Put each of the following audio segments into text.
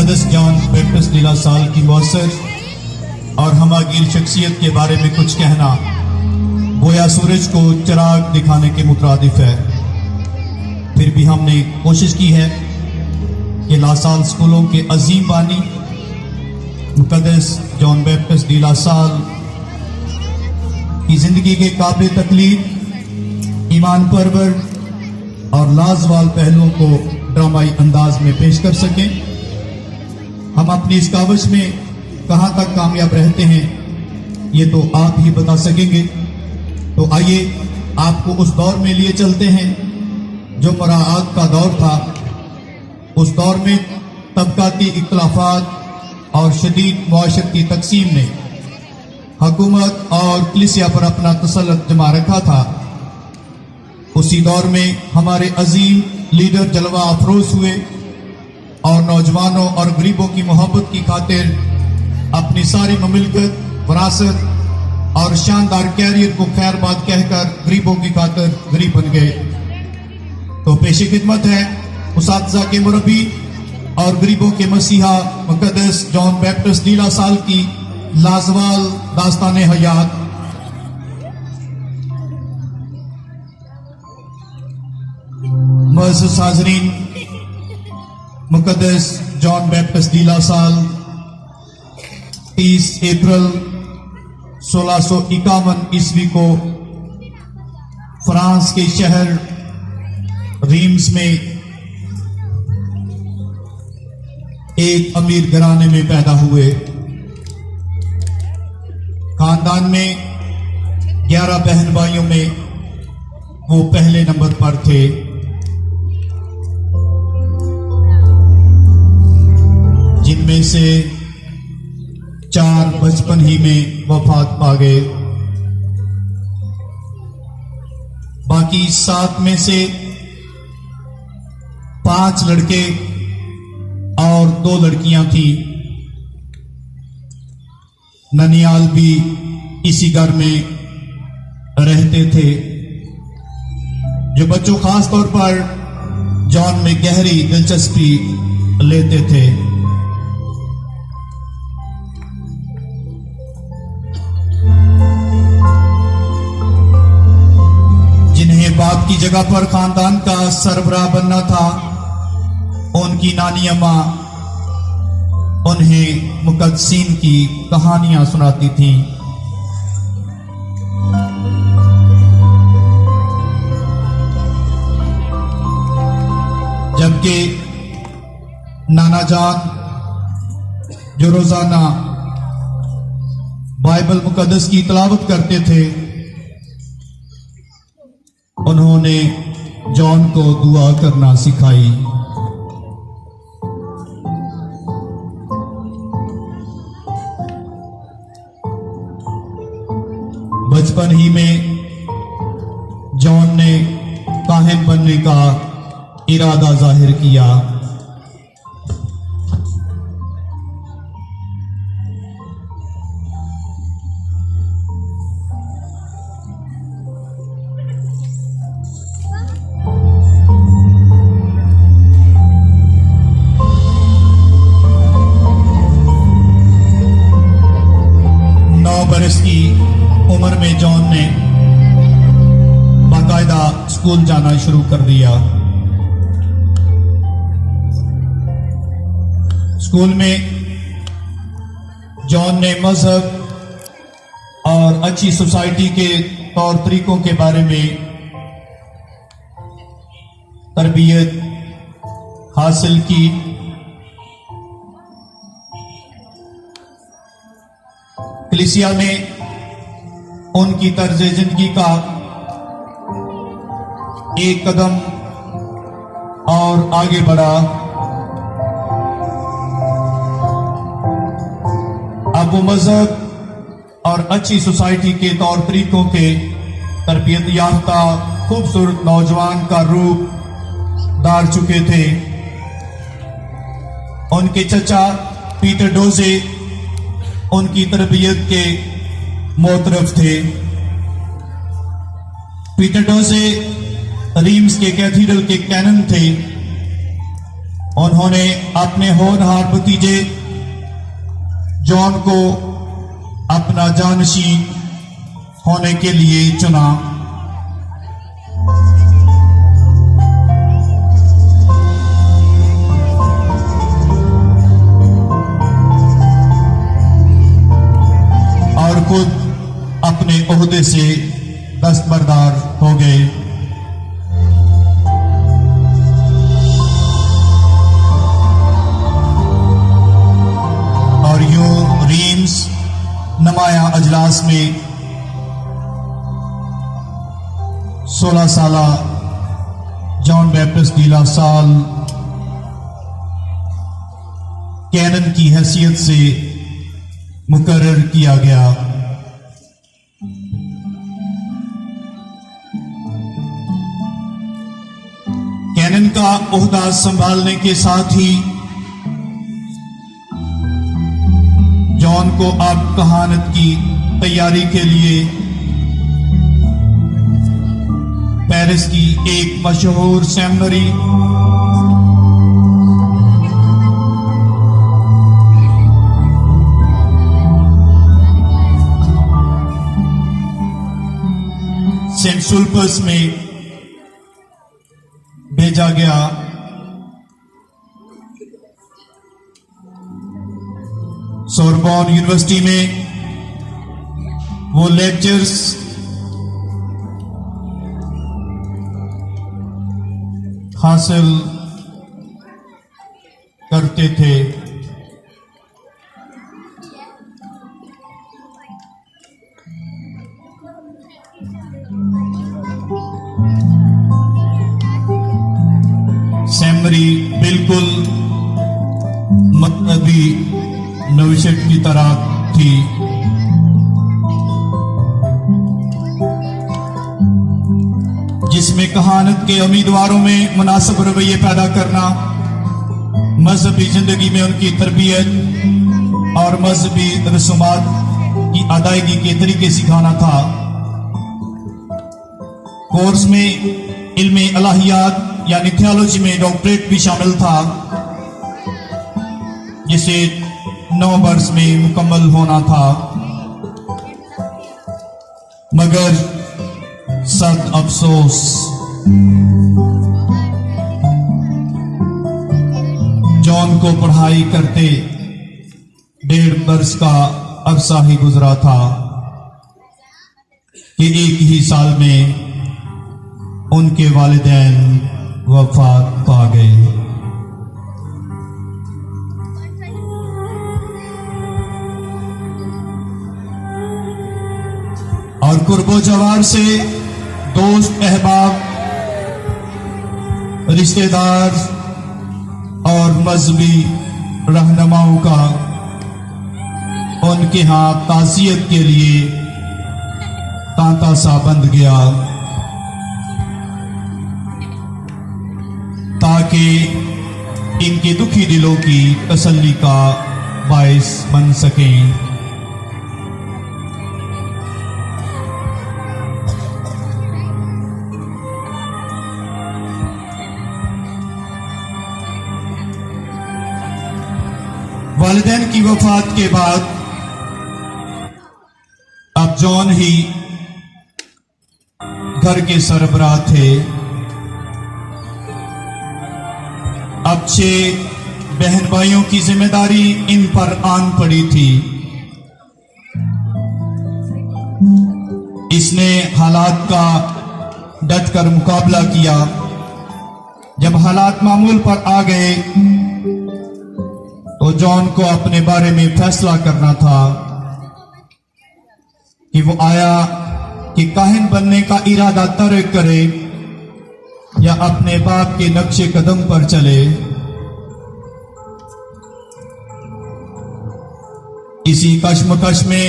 मुक़द्दस John Baptist लीला साल की मौसर और हमागीर शख्सियत के बारे में कुछ कहना गोया सूरज को चिराग दिखाने के मुतरादिफ है। फिर भी हमने कोशिश की है कि लासाल स्कूलों के अजीम बानी मुक़द्दस जॉन बैप्टिस्ट लीला साल की जिंदगी के काबिल तकलीफ, ईमान परवर और लाजवाल पहलुओं को ड्रामाई अंदाज में पेश कर सकें। हम अपनी इस कावश में कहां तक कामयाब रहते हैं ये तो आप ही बता सकेंगे। तो आइए आपको उस दौर में लिए चलते हैं जो मराआत का दौर था। उस दौर में तबकाती इख्तिलाफात और शदीद मुआशरती तकसीम ने हुकूमत और कलीसिया पर अपना तसल्लुत जमा रखा था। उसी दौर में हमारे अजीम लीडर जलवा अफरोज हुए और नौजवानों और गरीबों की मोहब्बत की खातिर अपनी सारी ममिलकत, विरासत और शानदार कैरियर को खैरबाद कहकर गरीबों की खातिर गरीब बन गए। तो पेशी खिदमत है उसातिज़ा के मुरब्बी और गरीबों के मसीहा मुक़द्दस जॉन बैप्टिस्ट लीला साल की लाजवाल दास्तान हयात। मुअज़्ज़ज़ हाज़रीन, मुक़द्दस जॉन बैप्टिस्ट लीला साल 30 अप्रैल 1651 ईस्वी को फ्रांस के शहर रीम्स में एक अमीर घराने में पैदा हुए। खानदान में 11 बहन भाइयों में वो पहले नंबर पर थे। जिनमें से 4 बचपन ही में वफात पा गए। बाकी 7 में से 5 लड़के और 2 लड़कियां थी। ननियाल भी इसी घर में रहते थे। जो बच्चों खास तौर पर जॉन में गहरी दिलचस्पी लेते थे। जिन्हें बाप की जगह पर खानदान का सरबराह बनना था, उनकी नानी अम्मा उन्हें मुक़द्दसीन की कहानियां सुनाती थीं। जबकि नाना जान जो रोजाना बाइबल मुक़द्दस की तिलावत करते थे, उन्होंने जॉन को दुआ करना सिखाई। बचपन ही में जॉन ने काहिन बनने का इरादा जाहिर किया। बरस की उम्र में जॉन ने बाकायदा स्कूल जाना शुरू कर दिया। स्कूल में जॉन ने मजहब और अच्छी सोसाइटी के तौर तरीकों के बारे में तरबियत हासिल की। कलीसिया ने उनकी तर्ज जिंदगी का एक कदम और आगे बढ़ा। अब वो मजहब और अच्छी सोसाइटी के तौर तरीकों के तरबियत याफ्ता खूबसूरत नौजवान का रूप धार चुके थे। उनके चचा पीटर डोजे उनकी तरबियत के मोतरफ थे। पीटर डोजे रीम्स के कैथीड्रल के कैनन थे। उन्होंने अपने होनहार भतीजे जॉन को अपना जानशीन होने के लिए चुना। और खुद अपने ओहदे से दस्तबरदार हो गए। और यूं रीम्स नमाया अजलास में 16 साल जॉन बैप्टिस्ट डी ला साल कैनन की हैसियत से मुकर्रर किया गया। कैनन का ओहदा संभालने के साथ ही जॉन को अब कहानत की तैयारी के लिए पेरिस की एक मशहूर सेमिनरी सेंट सुल्पस में भेजा गया। सोरबॉन यूनिवर्सिटी में वो लेक्चर्स हासिल करते थे। सेमरी बिल्कुल मतलबी नविशट की तरह थी। जिसमें कहानत के उम्मीदवारों में मुनासिब रवैये पैदा करना, मजहबी जिंदगी में उनकी तरबियत और मजहबी रसूमात की अदायगी के तरीके सिखाना था। कोर्स में इल्मे अलाहियात यानी थियोलॉजी में डॉक्टरेट भी शामिल था, जिसे 9 वर्ष में मुकम्मल होना था। मगर सद अफसोस जॉन को पढ़ाई करते 1.5 वर्ष का अरसा ही गुजरा था कि एक ही साल में उनके वालिदैन वफात पा गए। और कुर्बो जवार से दोस्त, अहबाब, रिश्तेदार और मजहबी रहनुमाओं का उनके यहां ताज़ियत के लिए तांता सा बंध गया, ताकि इनके दुखी दिलों की तसल्ली का बायस बन सकें। वालिदैन की वफात के बाद अब जॉन ही घर के सरबराह थे। अब 6 बहन भाइयों की जिम्मेदारी इन पर आन पड़ी थी। इसने हालात का डटकर मुकाबला किया। जब हालात मामूल पर आ गए तो जॉन को अपने बारे में फैसला करना था कि वो आया कि काहिन बनने का इरादा तर्क करे या अपने बाप के नक्शे कदम पर चले। इसी कश्मकश में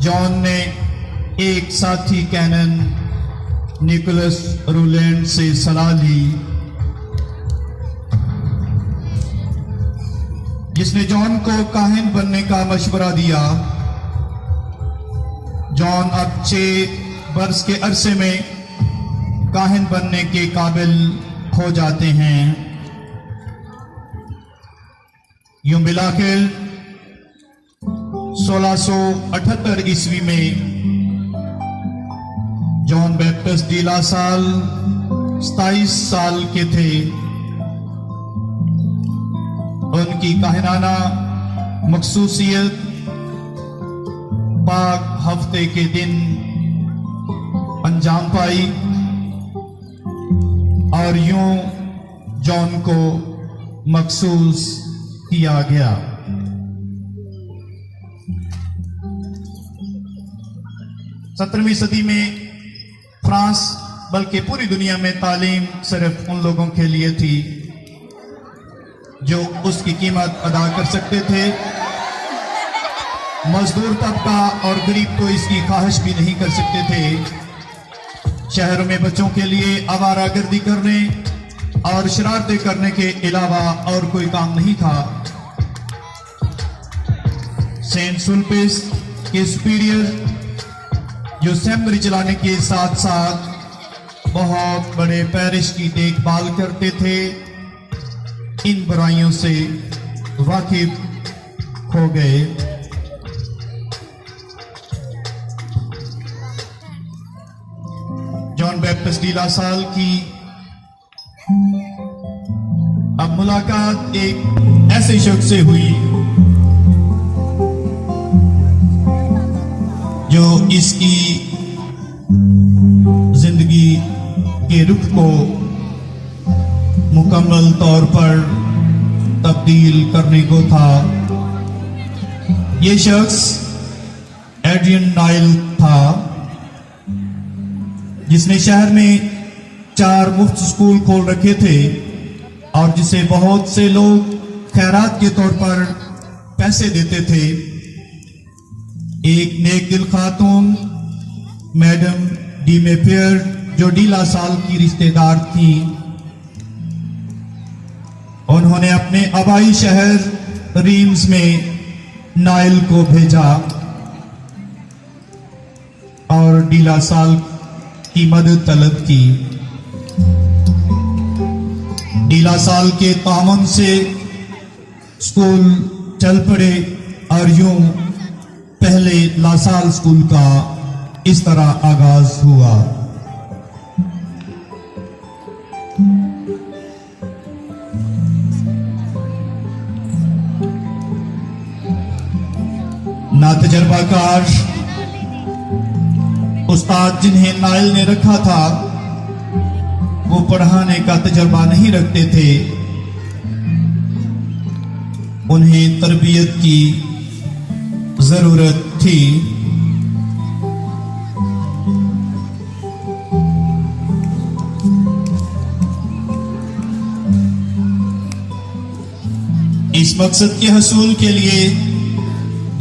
जॉन ने एक साथी कैनन निकोलस रूलैंड से सलाह ली, जिसने जॉन को काहिन बनने का मशवरा दिया। जॉन अब 6 वर्ष के अरसे में काहिन बनने के काबिल हो जाते हैं। यूं मिलाकर 1678 ईस्वी में जॉन बैप्टिस्ट डी ला साल 27 साल के थे। उनकी काहिनाना मखसूसियत पाक हफ्ते के दिन अंजाम पाई और यूं जॉन को मखसूस किया गया। 17वीं सदी में फ्रांस बल्कि पूरी दुनिया में तालीम सिर्फ उन लोगों के लिए थी जो उसकी कीमत अदा कर सकते थे। मजदूर तबका और गरीब तो इसकी ख्वाहिश भी नहीं कर सकते थे। शहरों में बच्चों के लिए आवारागर्दी करने और शरारतें करने के अलावा और कोई काम नहीं था। सेंट सुल्पिस के सुपीरियर जो सेमिनरी चलाने के साथ साथ बहुत बड़े पैरिश की देखभाल करते थे, इन बुराइयों से वाकिफ हो गए। जॉन बैप्टिस्ट डी ला साल की अब मुलाकात एक ऐसे शख्स से हुई जो इसकी जिंदगी के रुख को मुकम्मल तौर पर तब्दील करने को था। ये शख्स एड्रियन नाइल था जिसने शहर में 4 मुफ्त स्कूल खोल रखे थे और जिसे बहुत से लोग खैरात के तौर पर पैसे देते थे। एक नेक दिल खातून मैडम डी मेफेयर जो डी ला साल की रिश्तेदार थी, उन्होंने अपने आबाई शहर रीम्स में नाइल को भेजा और डी ला साल की मदद तलब की। डी ला साल के तामन से स्कूल चल पड़े और यूं पहले लासाल स्कूल का इस तरह आगाज हुआ। ना तजर्बाकार उस्ताद जिन्हें नाइल ने रखा था वो पढ़ाने का तजर्बा नहीं रखते थे। उन्हें तरबियत की जरूरत थी। इस मकसद के हसूल के लिए